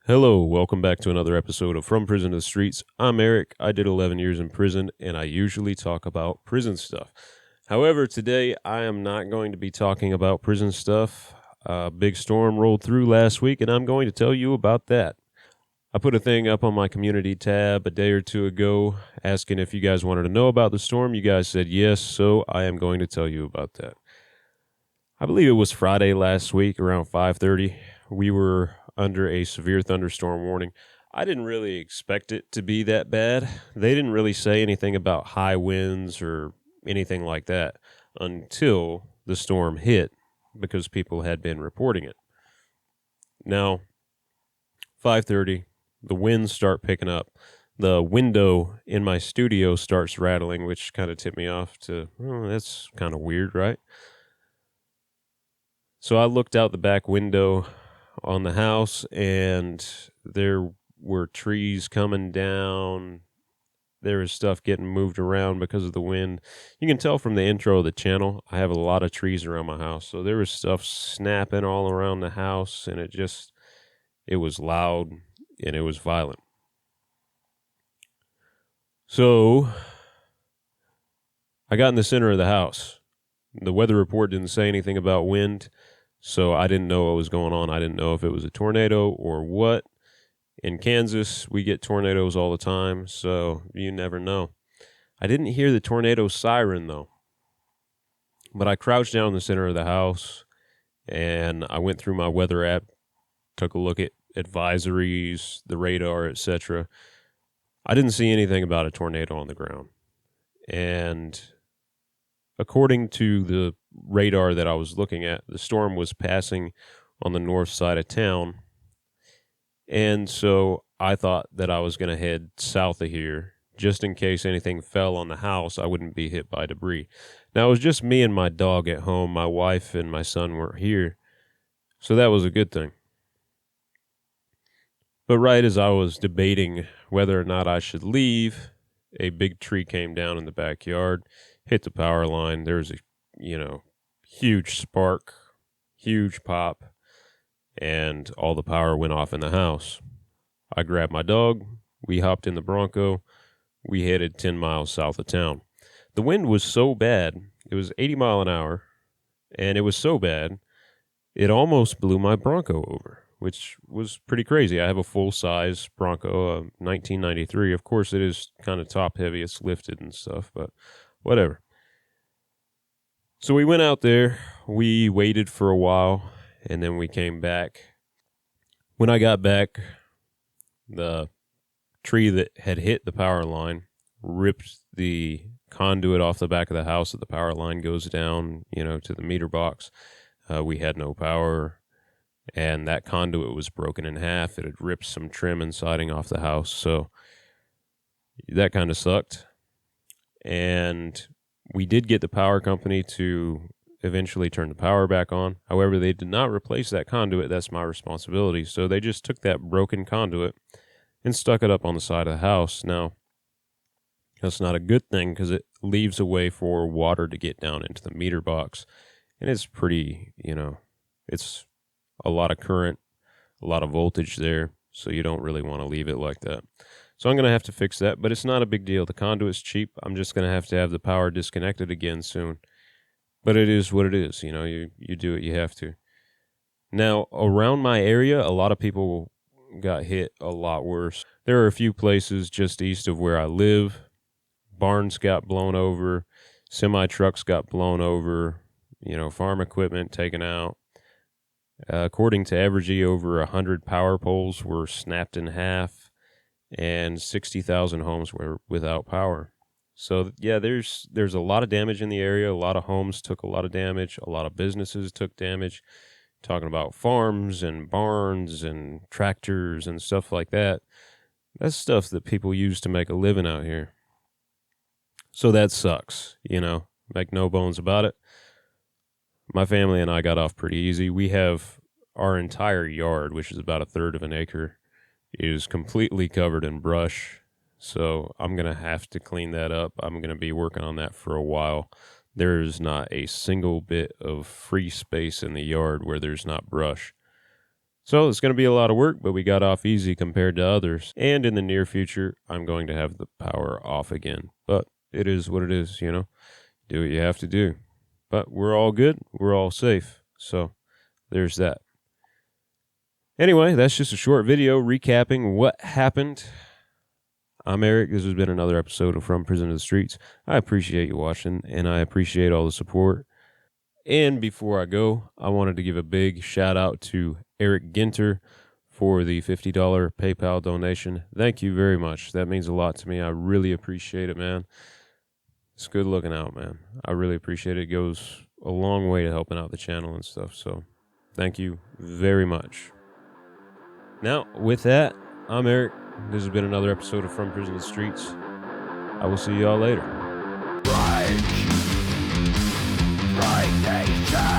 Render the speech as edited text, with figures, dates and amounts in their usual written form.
Hello, welcome back to another episode of From Prison to the Streets. I'm Eric. I did 11 years in prison, and I usually talk about prison stuff. However, today I am not going to be talking about prison stuff. A big storm rolled through last week, and I'm going to tell you about that. I put a thing up on my community tab a day or two ago asking if you guys wanted to know about the storm. You guys said yes, so I am going to tell you about that. I believe it was Friday last week around 5:30. We were under a severe thunderstorm warning. I didn't really expect it to be that bad. They didn't really say anything about high winds or anything like that until the storm hit because people had been reporting it. Now, 5:30, the winds start picking up. The window in my studio starts rattling, which kind of tipped me off to, oh, that's kind of weird, right? So I looked out the back window on the house, and there were trees coming down. There was stuff getting moved around because of the wind. You can tell from the intro of the channel, I have a lot of trees around my house. So there was stuff snapping all around the house, and it was loud and it was violent. So I got in the center of the house. The weather report didn't say anything about wind, so I didn't know what was going on. I didn't know if it was a tornado or what. In Kansas, we get tornadoes all the time, so you never know. I didn't hear the tornado siren, though. But I crouched down in the center of the house, and I went through my weather app, took a look at advisories, the radar, etc. I didn't see anything about a tornado on the ground. And according to the radar that I was looking at, the storm was passing on the north side of town. And so I thought that I was going to head south of here, just in case anything fell on the house, I wouldn't be hit by debris. Now, it was just me and my dog at home. My wife and my son weren't here, so that was a good thing. But right as I was debating whether or not I should leave, a big tree came down in the backyard, hit the power line. There was a, huge spark, huge pop, and all the power went off in the house. I grabbed my dog. We hopped in the Bronco. We headed 10 miles south of town. The wind was so bad, it was 80 mile an hour, and it was so bad, it almost blew my Bronco over, which was pretty crazy. I have a full-size Bronco, a 1993. Of course, it is kind of top-heavy. It's lifted and stuff, but whatever. So we went out there. We waited for a while, and then we came back. When I got back, the tree that had hit the power line ripped the conduit off the back of the house that the power line goes down, to the meter box. We had no power, and that conduit was broken in half. It had ripped some trim and siding off the house, so that kind of sucked. And we did get the power company to eventually turn the power back on. However, they did not replace that conduit. That's my responsibility. So they just took that broken conduit and stuck it up on the side of the house. Now, that's not a good thing because it leaves a way for water to get down into the meter box. And it's pretty, it's a lot of current, a lot of voltage there. So you don't really want to leave it like that. So I'm going to have to fix that, but it's not a big deal. The conduit's cheap. I'm just going to have the power disconnected again soon. But it is what it is. You do what you have to. Now, around my area, a lot of people got hit a lot worse. There are a few places just east of where I live. Barns got blown over. Semi-trucks got blown over. Farm equipment taken out. According to Evergy, over 100 power poles were snapped in half, and 60,000 homes were without power. So, yeah, there's a lot of damage in the area. A lot of homes took a lot of damage. A lot of businesses took damage. Talking about farms and barns and tractors and stuff like that. That's stuff that people use to make a living out here. So that sucks, make no bones about it. My family and I got off pretty easy. We have our entire yard, which is about a third of an acre, is completely covered in brush. So I'm going to have to clean that up. I'm going to be working on that for a while. There's not a single bit of free space in the yard where there's not brush. So it's going to be a lot of work, but we got off easy compared to others. And in the near future, I'm going to have the power off again. But it is what it is, you know. Do what you have to do. But we're all good. We're all safe. So there's that. Anyway, that's just a short video recapping what happened. I'm Eric. This has been another episode of From Prison to the Streets. I appreciate you watching, and I appreciate all the support. And before I go, I wanted to give a big shout out to Eric Ginter for the $50 PayPal donation. Thank you very much. That means a lot to me. I really appreciate it, man. It's good looking out, man. I really appreciate it. It goes a long way to helping out the channel and stuff. So thank you very much. Now, with that, I'm Eric. This has been another episode of From Prison to the Streets. I will see y'all later. Break nation.